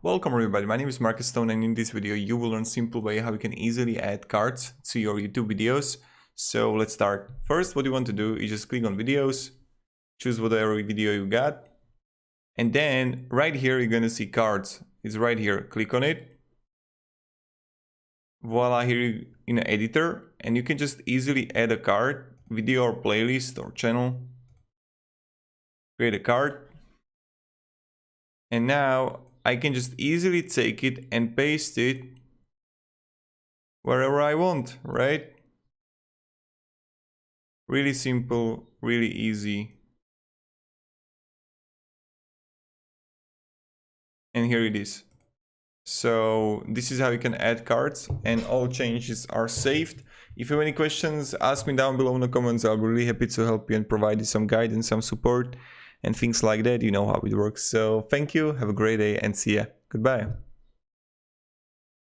Welcome everybody, my name is Marcus Stone, and in this video you will learn simple way how you can easily add cards to your YouTube videos. So let's start. First, what you want to do is just click on videos, choose whatever video you got, and then right here you're going to see cards. It's right here, click on it. Voila, here in the editor, and you can just easily add a card, video or playlist or channel. Create a card, and now I can just easily take it and paste it wherever I want, right? Really simple, really easy. And here it is. So this is how you can add cards, and all changes are saved. If you have any questions, ask me down below in the comments. I'll be really happy to help you and provide you some guidance, some support and things like that. You know how it works. So thank you, have a great day, and see ya. Goodbye.